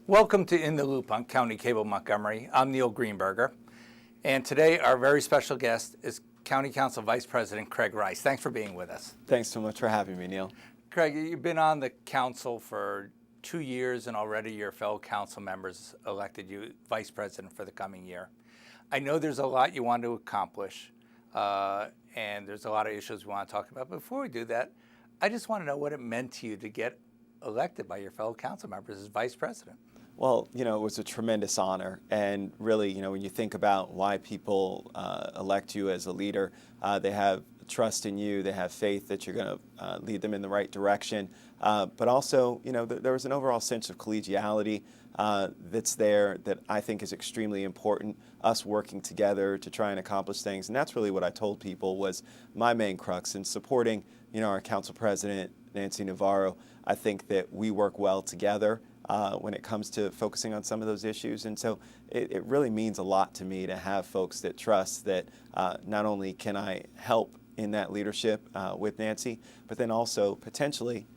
Welcome to In the Loop on County Cable Montgomery. I'm Neil Greenberger, and today our very special guest is County Council Vice President Craig Rice. Thanks for being with us. Thanks so much for having me, Neil. Craig, you've been on the council for 2 years, and already your fellow council members elected you Vice President for the coming year. I know there's a lot you want to accomplish, and there's a lot of issues we want to talk about. Before we do that, I just want to know what it meant to you to get elected by your fellow council members as Vice President. Well, it was a tremendous honor. And really, when you think about why people elect you as a leader, they have trust in you, they have faith that you're going to lead them in the right direction. But also, there was an overall sense of collegiality that's there that I think is extremely important, us working together to try and accomplish things. And that's really what I told people was my main crux in supporting, our council president, Nancy Navarro. I think that we work well together when it comes to focusing on some of those issues. And so it really means a lot to me to have folks that trust that not only can I help in that leadership with Nancy, but then also potentially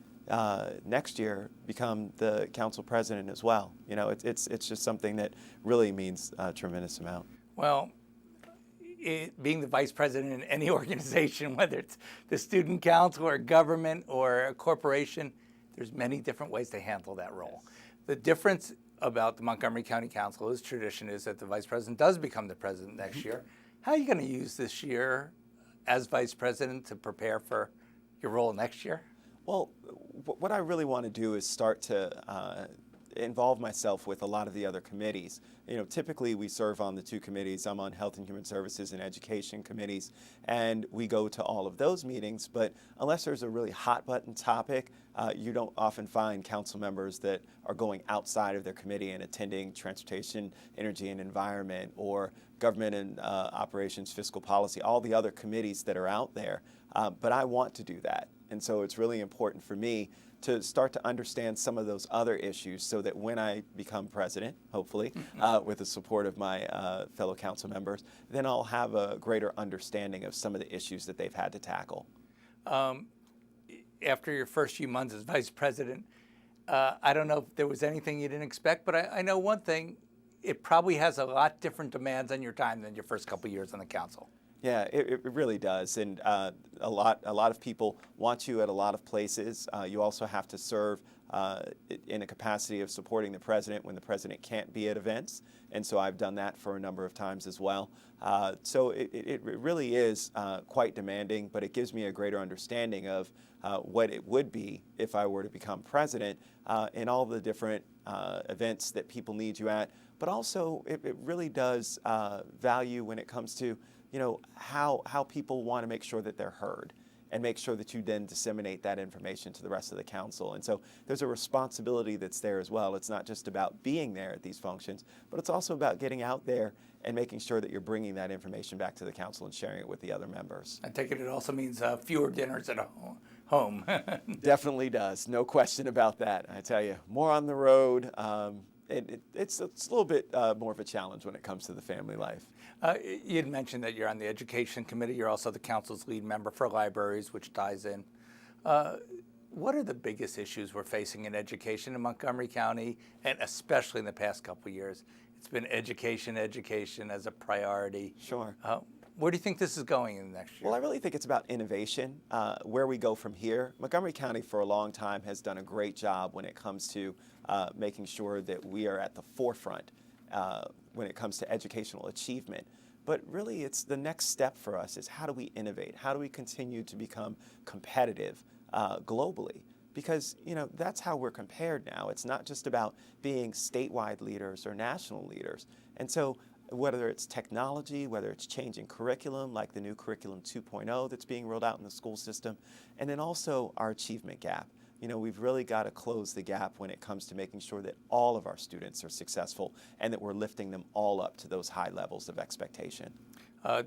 next year become the council president as well. It's just something that really means a tremendous amount. Well, being the vice president in any organization, whether it's the student council or government or a corporation, there's many different ways to handle that role. The difference about the Montgomery County Council's tradition is that the vice president does become the president next year. How are you going to use this year as vice president to prepare for your role next year? Well, what I really want to do is start to involve myself with a lot of the other committees. Typically we serve on the two committees. I'm on Health and Human Services and Education committees, and we go to all of those meetings. But unless there's a really hot button topic, you don't often find council members that are going outside of their committee and attending Transportation, Energy and Environment, or Government and Operations, Fiscal Policy, all the other committees that are out there. But I want to do that. And so it's really important for me to start to understand some of those other issues so that when I become president, hopefully, with the support of my fellow council members, then I'll have a greater understanding of some of the issues that they've had to tackle. After your first few months as vice president, I don't know if there was anything you didn't expect, but I know one thing, it probably has a lot different demands on your time than your first couple of years on the council. Yeah, it really does, and a lot of people want you at a lot of places. You also have to serve in a capacity of supporting the president when the president can't be at events, and so I've done that for a number of times as well. So it really is quite demanding, but it gives me a greater understanding of what it would be if I were to become president in all the different events that people need you at. But also, it really does value when it comes to how people want to make sure that they're heard and make sure that you then disseminate that information to the rest of the council. And so there's a responsibility that's there as well. It's not just about being there at these functions, but it's also about getting out there and making sure that you're bringing that information back to the council and sharing it with the other members. I take it also means fewer dinners at home. Definitely does. No question about that. I tell you, more on the road. It's a little bit more of a challenge when it comes to the family life. You had mentioned that you're on the Education Committee. You're also the council's lead member for libraries, which ties in. What are the biggest issues we're facing in education in Montgomery County, and especially in the past couple of years? It's been education as a priority. Sure. Where do you think this is going in the next year? Well, I really think it's about innovation, where we go from here. Montgomery County for a long time has done a great job when it comes to making sure that we are at the forefront when it comes to educational achievement. But really, it's the next step for us is how do we innovate? How do we continue to become competitive globally? Because, that's how we're compared now. It's not just about being statewide leaders or national leaders. And so whether it's technology, whether it's changing curriculum, like the new Curriculum 2.0 that's being rolled out in the school system, and then also our achievement gap. We've really got to close the gap when it comes to making sure that all of our students are successful and that we're lifting them all up to those high levels of expectation.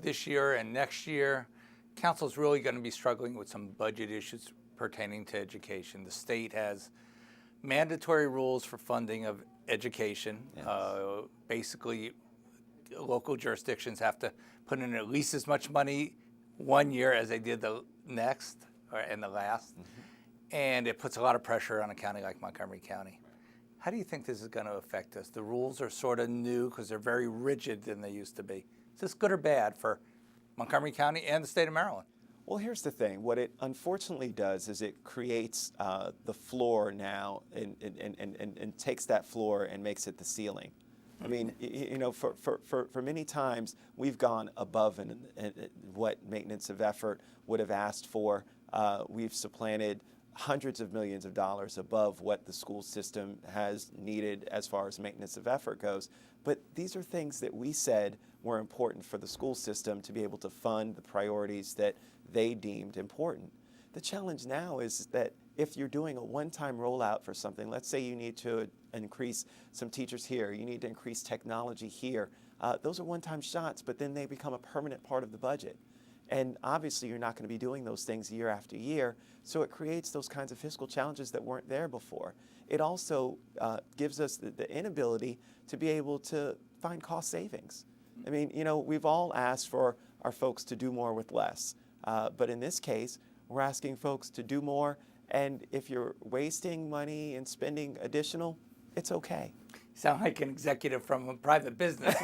This year and next year, council's really going to be struggling with some budget issues pertaining to education. The state has mandatory rules for funding of education. Yes. Basically, local jurisdictions have to put in at least as much money one year as they did the next and the last. And it puts a lot of pressure on a county like Montgomery County. How do you think this is going to affect us? The rules are sort of new because they're very rigid than they used to be. Is this good or bad for Montgomery County and the state of Maryland? Well, here's the thing. What it unfortunately does is it creates the floor now and takes that floor and makes it the ceiling. I mean, you know, for many times we've gone above what maintenance of effort would have asked for. We've supplanted hundreds of millions of dollars above what the school system has needed as far as maintenance of effort goes. But these are things that we said were important for the school system to be able to fund the priorities that they deemed important. The challenge now is that if you're doing a one-time rollout for something, let's say you need to increase some teachers here, you need to increase technology here, those are one-time shots, but then they become a permanent part of the budget. And obviously you're not going to be doing those things year after year, so it creates those kinds of fiscal challenges that weren't there before. It also gives us the inability to be able to find cost savings. I mean, you know, we've all asked for our folks to do more with less, but in this case, we're asking folks to do more, and if you're wasting money and spending additional, it's okay. You sound like an executive from a private business,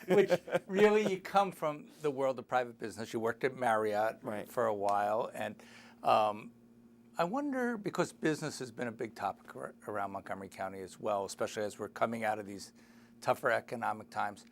which really you come from the world of private business. You worked at Marriott for a while, and I wonder, because business has been a big topic around Montgomery County as well, especially as we're coming out of these tougher economic times,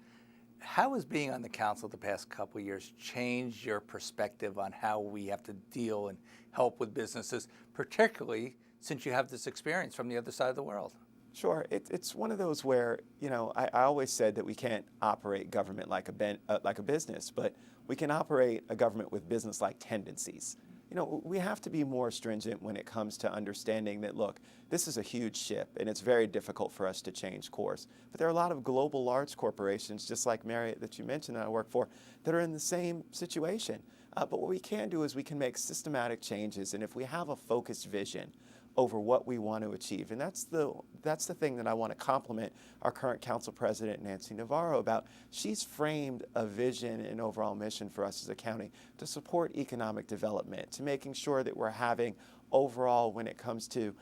how has being on the council the past couple of years changed your perspective on how we have to deal and help with businesses, particularly since you have this experience from the other side of the world? Sure. It's one of those where, you know, I always said that we can't operate government like a business, but we can operate a government with business-like tendencies. You know, we have to be more stringent when it comes to understanding that, look, this is a huge ship, and it's very difficult for us to change course. But there are a lot of global large corporations, just like Marriott that you mentioned that I work for, that are in the same situation. But what we can do is we can make systematic changes, and if we have a focused vision over what we want to achieve. And that's the thing that I want to compliment our current council president, Nancy Navarro, about. She's framed a vision and overall mission for us as a county to support economic development, to making sure that we're having overall, when it comes to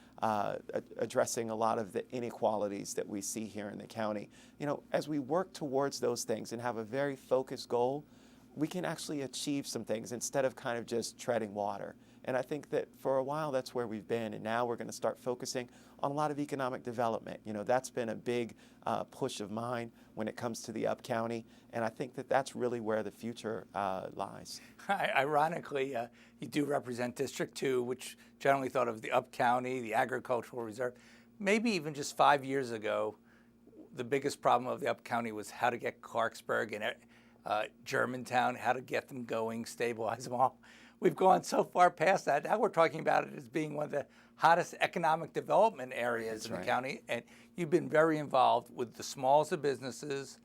addressing a lot of the inequalities that we see here in the county. You know, as we work towards those things and have a very focused goal, we can actually achieve some things instead of kind of just treading water. And I think that for a while that's where we've been, and now we're going to start focusing on a lot of economic development. You know, that's been a big push of mine when it comes to the Up County, and I think that that's really where the future lies. Ironically, you do represent District 2, which generally thought of the Up County, the agricultural reserve. Maybe even just 5 years ago, the biggest problem of the Up County was how to get Clarksburg and Germantown, how to get them going, stabilize them all. We've gone so far past that. Now we're talking about it as being one of the hottest economic development areas in the county. And you've been very involved with the smallest of businesses,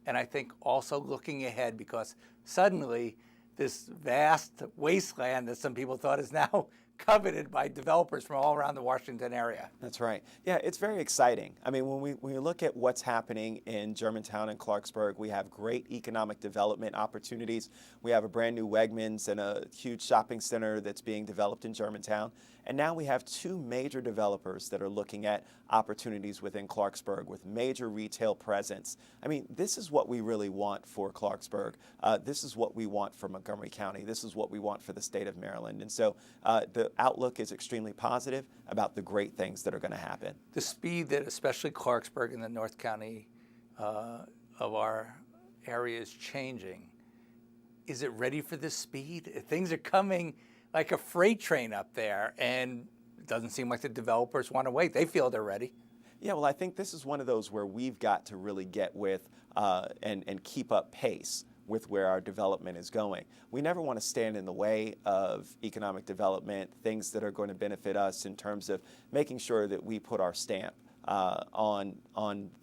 and I think also looking ahead, because suddenly this vast wasteland that some people thought is now coveted by developers from all around the Washington area. That's right. Yeah, it's very exciting. I mean, when we look at what's happening in Germantown and Clarksburg, we have great economic development opportunities. We have a brand new Wegmans and a huge shopping center that's being developed in Germantown. And now we have two major developers that are looking at opportunities within Clarksburg with major retail presence. I mean, this is what we really want for Clarksburg. This is what we want for Montgomery County. This is what we want for the state of Maryland. And so the outlook is extremely positive about the great things that are going to happen. The speed that especially Clarksburg and the North County of our area is changing, is it ready for this speed? Things are coming like a freight train up there, and it doesn't seem like the developers want to wait. They feel they're ready. Yeah, well, I think this is one of those where we've got to really get with and keep up pace with where our development is going. We never want to stand in the way of economic development, things that are going to benefit us in terms of making sure that we put our stamp on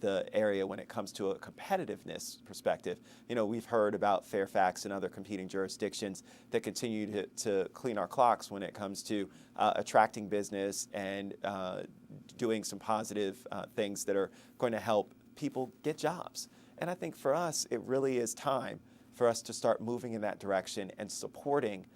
the area when it comes to a competitiveness perspective. You know, we've heard about Fairfax and other competing jurisdictions that continue to clean our clocks when it comes to attracting business and doing some positive things that are going to help people get jobs. And I think for us, it really is time for us to start moving in that direction and supporting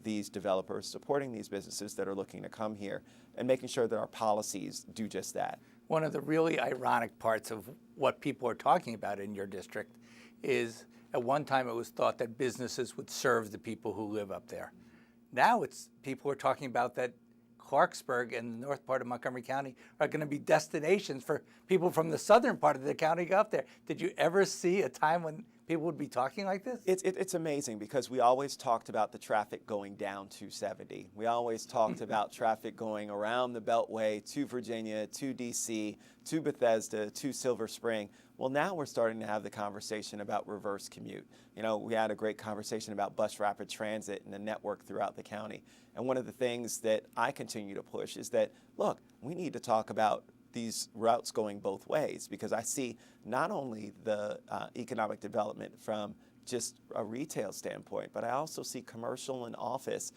these developers, supporting these businesses that are looking to come here, and making sure that our policies do just that. One of the really ironic parts of what people are talking about in your district is at one time it was thought that businesses would serve the people who live up there. Now it's people are talking about that Clarksburg and the north part of Montgomery County are going to be destinations for people from the southern part of the county to go up there. Did you ever see a time when people would be talking like this? It's amazing because we always talked about the traffic going down 270. We always talked about traffic going around the Beltway to Virginia, to DC, to Bethesda, to Silver Spring. Well, now we're starting to have the conversation about reverse commute. You know, we had a great conversation about bus rapid transit and the network throughout the county. And one of the things that I continue to push is that, look, we need to talk about these routes going both ways, because I see not only the economic development from just a retail standpoint, but I also see commercial and office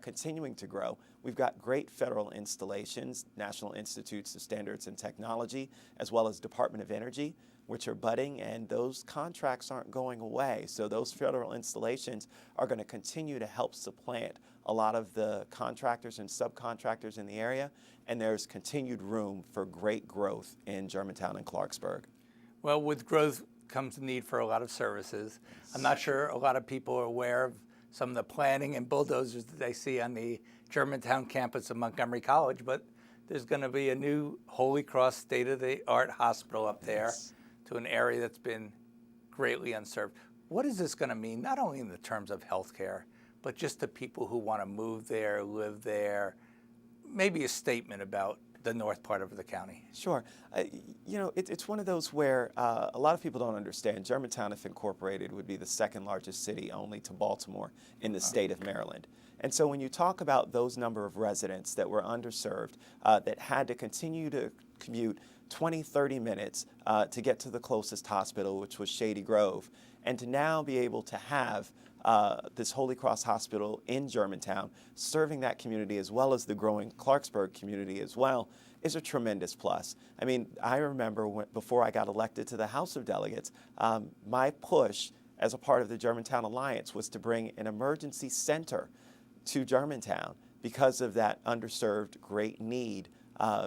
continuing to grow. We've got great federal installations, National Institutes of Standards and Technology, as well as Department of Energy, which are budding, and those contracts aren't going away. So those federal installations are going to continue to help supplant a lot of the contractors and subcontractors in the area, and there's continued room for great growth in Germantown and Clarksburg. Well, with growth comes the need for a lot of services. I'm not sure a lot of people are aware of some of the planning and bulldozers that they see on the Germantown campus of Montgomery College, but there's going to be a new Holy Cross state-of-the-art hospital up there to an area that's been greatly unserved. What is this going to mean, not only in the terms of healthcare, but just to people who want to move there, live there? Maybe a statement about the north part of the county. Sure. You know, it's one of those where a lot of people don't understand. Germantown, if incorporated, would be the second largest city only to Baltimore in the state of Maryland. And so when you talk about those number of residents that were underserved, that had to continue to commute 20, 30 minutes to get to the closest hospital, which was Shady Grove, and to now be able to have this Holy Cross Hospital in Germantown, serving that community as well as the growing Clarksburg community as well, is a tremendous plus. I mean, I remember before I got elected to the House of Delegates, my push as a part of the Germantown Alliance was to bring an emergency center to Germantown because of that underserved great need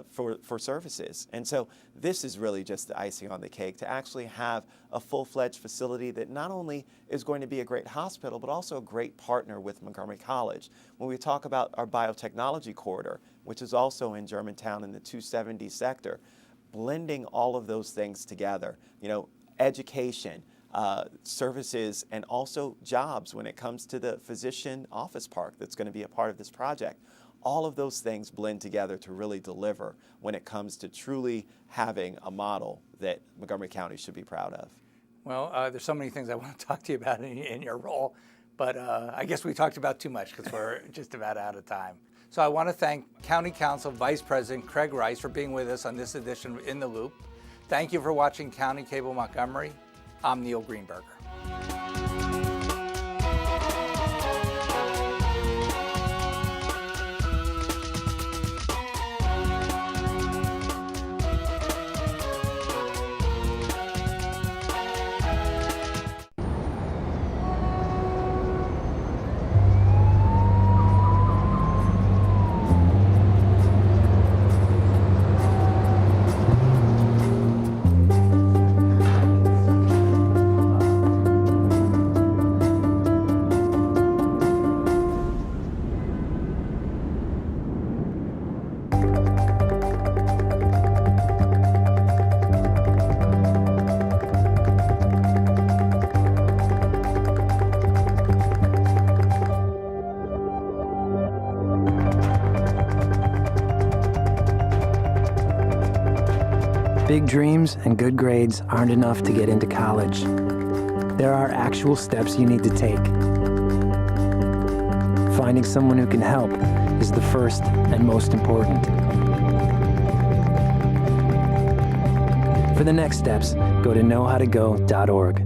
for services. And so this is really just the icing on the cake to actually have a full-fledged facility that not only is going to be a great hospital, but also a great partner with Montgomery College. When we talk about our biotechnology corridor, which is also in Germantown in the 270 sector, blending all of those things together, you know, education, services, and also jobs when it comes to the physician office park that's going to be a part of this project. All of those things blend together to really deliver when it comes to truly having a model that Montgomery County should be proud of. Well, there's so many things I want to talk to you about in your role, but I guess we talked about too much because we're just about out of time. So I want to thank County Council Vice President Craig Rice for being with us on this edition of In the Loop. Thank you for watching County Cable Montgomery. I'm Neil Greenberger. Big dreams and good grades aren't enough to get into college. There are actual steps you need to take. Finding someone who can help is the first and most important. For the next steps, go to knowhowtogo.org.